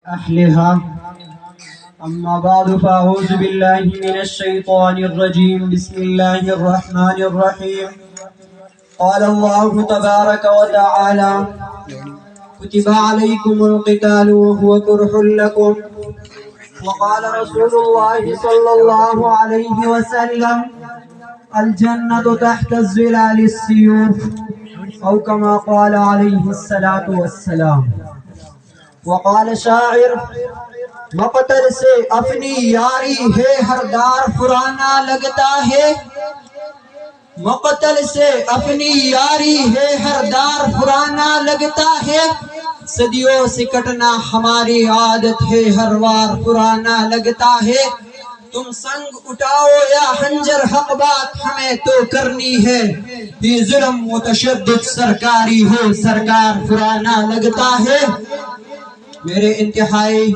أهلها. أما بعد فأعوذ بالله من الشيطان الرجيم. بسم الله الرحمن الرحيم. قال الله تبارك وتعالى: كتب عليكم القتال وهو كره لكم. وقال رسول الله صلى الله عليه وسلم: الجنة تحت ظلال السيوف، أو كما قال عليه الصلاة والسلام. وقال شاعر: مقتل سے اپنی یاری ہے ہر دار پرانا لگتا ہے. مقتل سے اپنی یاری ہے ہر دار پرانا لگتا ہے. صدیوں سے کٹنا ہماری عادت ہے ہر وار پرانا لگتا ہے. تم سنگ اٹھاؤ یا خنجر حق بات ہمیں تو کرنی ہے. یہ ظلم متشدد سرکاری ہو سرکار پرانا لگتا ہے. میرے انتہائی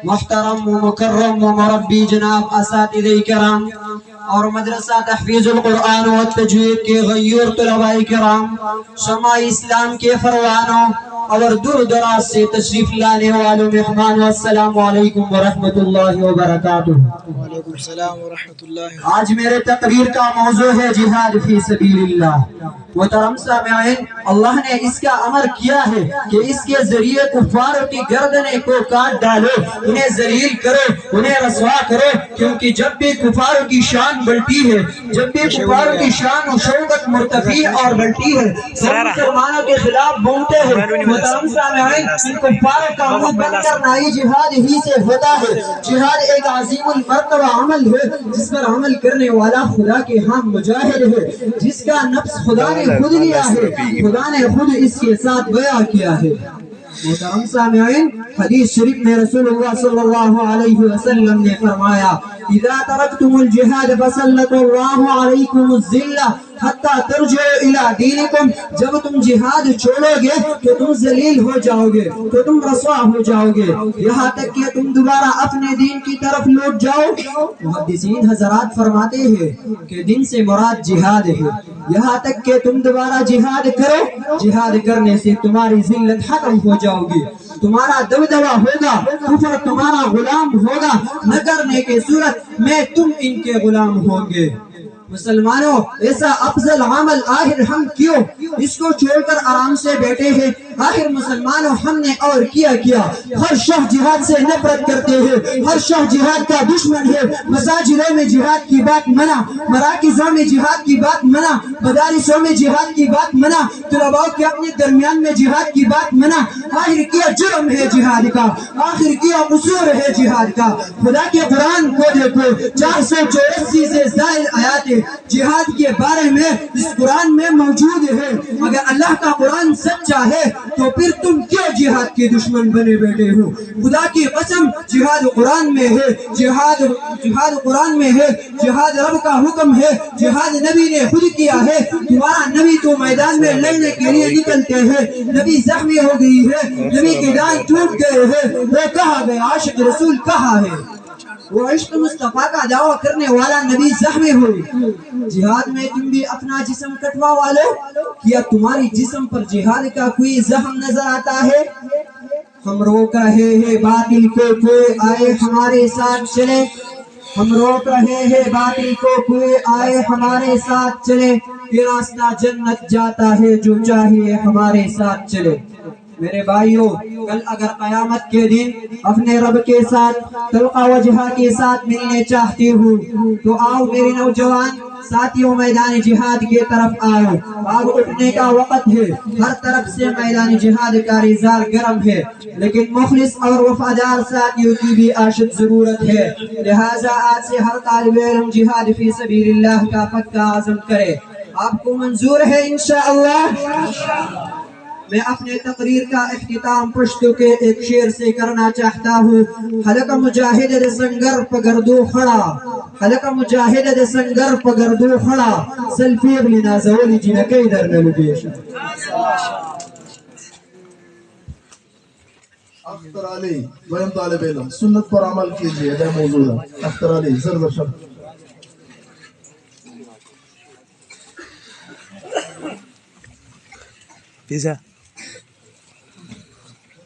محترم و مکرم و مربی جناب اساتذہ کرام اور مدرسہ تحفیظ القرآن و تجوید کے غیور طلباء کرام، شمع اسلام کے پروانوں اور دور دراز سے تشریف لانے والوں مہمانوں، السلام علیکم ورحمۃ اللہ وبرکاتہ. وعلیکم السلام ورحمۃ اللہ. آج میرے تقریر کا موضوع ہے جہاد فی سبیل اللہ. محترم سامعین، اللہ نے اس کا امر کیا ہے کہ اس کے ذریعے کفاروں کی گردنیں کو کاٹ ڈالو، انہیں ذلیل کرو، انہیں رسوا کرو. کیونکہ جب بھی کفاروں کی شان بڑھتی ہے، جب بھی کفاروں کی شان و شوکت مرتفع اور بڑھتی ہے، سب مسلمانوں کے خلاف بولتے ہیں. محترم سامعین، ان کفاروں کا منہ بند کرنا ہی جہاد ہی سے ہوتا ہے. جہاد ایک عظیم المرتبہ عمل ہے جس پر عمل کرنے والا خدا کے ہاں مجاہد ہے، جس کا نفس خدا نے خود لیا ہے، خدا نے خود اس کے ساتھ بیعت کیا ہے. محترم سامعین، حدیث شریف میں رسول اللہ صلی اللہ علیہ وسلم نے فرمایا: اذا ترکتم الجہاد فسلط اللہ علیکم الذلہ حتی ترجعوا الی دینکم. جب تم جہاد چھوڑو گے تو تم ذلیل ہو جاؤ گے، تو تم رسوا ہو جاؤ گے، یہاں تک کہ تم دوبارہ اپنے دین کی طرف لوٹ جاؤ. محدثین حضرات فرماتے ہیں کہ دین سے مراد جہاد ہے. یہاں تک کہ تم دوبارہ جہاد کرو، جہاد کرنے سے تمہاری ذلت ختم ہو جاؤ گی، تمہارا دبدبہ ہوگا، کفر تمہارا غلام ہوگا، نہ کرنے کے صورت میں تم ان کے غلام ہوں گے. مسلمانوں، ایسا افضل عمل آخر ہم کیوں اس کو چھوڑ کر آرام سے بیٹھے ہیں؟ آخر مسلمانوں، ہم نے اور کیا ہر شخص جہاد سے نفرت کرتے ہیں، ہر شخص جہاد کا دشمن ہے. مساجدوں میں جہاد کی بات منع، مراکزوں میں جہاد کی بات منع، مدارسوں میں جہاد کی بات منع، طلباء کے اپنے درمیان میں جہاد کی بات منع. آخر کیا جرم ہے جہاد کا؟ آخر کیا قصور ہے جہاد کا؟ خدا کے قرآن کو دیکھو، 484 سے زائد آیات جہاد کے بارے میں اس قرآن میں موجود ہے. اگر اللہ کا قرآن سچا ہے تو پھر تم کیوں جہاد کے دشمن بنے بیٹھے ہو؟ خدا کی قسم، جہاد قرآن میں ہے، جہاد قرآن میں ہے، جہاد رب کا حکم ہے، جہاد نبی نے خود کیا ہے. تمہارا نبی تو میدان میں لڑنے کے لیے نکلتے ہیں، نبی زخمی ہو گئی ہے، نبی کے دانت ٹوٹ گئے ہیں، وہ کہاں گئے؟ عاشق رسول کہاں ہے؟ وہ عشق مصطفیٰ کا دعویٰ کرنے والا نبی زخمی ہوئی. جہاد میں تم بھی اپنا جسم کٹوا والو. کیا تمہاری جسم پر جہاد کا کوئی زخم نظر آتا ہے؟ ہم روک رہے ہیں باطل کو، کوئی آئے ہمارے ساتھ چلے. ہم روک رہے ہیں باطل کو، کوئی آئے ہمارے ساتھ چلے. یہ راستہ جنت جاتا ہے، جو چاہیے ہمارے ساتھ چلے. میرے بھائیوں، کل اگر قیامت کے دن اپنے رب کے ساتھ تلقا وجہہ کے ساتھ ملنے چاہتے ہو تو آؤ میرے نوجوان ساتھیوں، میدان جہاد کی طرف آؤ. آگ اٹھنے کا وقت ہے، ہر طرف سے میدان جہاد کا ریزار گرم ہے، لیکن مخلص اور وفادار ساتھیوں کی بھی اشد ضرورت ہے. لہٰذا آج سے ہر طالب علم جہاد فی سبیل اللہ کا پکا عزم کرے. آپ کو منظور ہے انشاءاللہ؟ میں اپنے تقریر کا اختتام پشتو کے ایک شعر سے کرنا چاہتا ہوں. حلق مجاہد دے سنگر پگردو کھڑا، حلق مجاہد دے سنگر پگردو کھڑا، سلفیغ لینا زولی جنکی در نلوبیشا. اختر علی دویم طالب علم، سنت پر عمل کیجئے، ده موضوع ہے. اختر علی زر شب. پیزا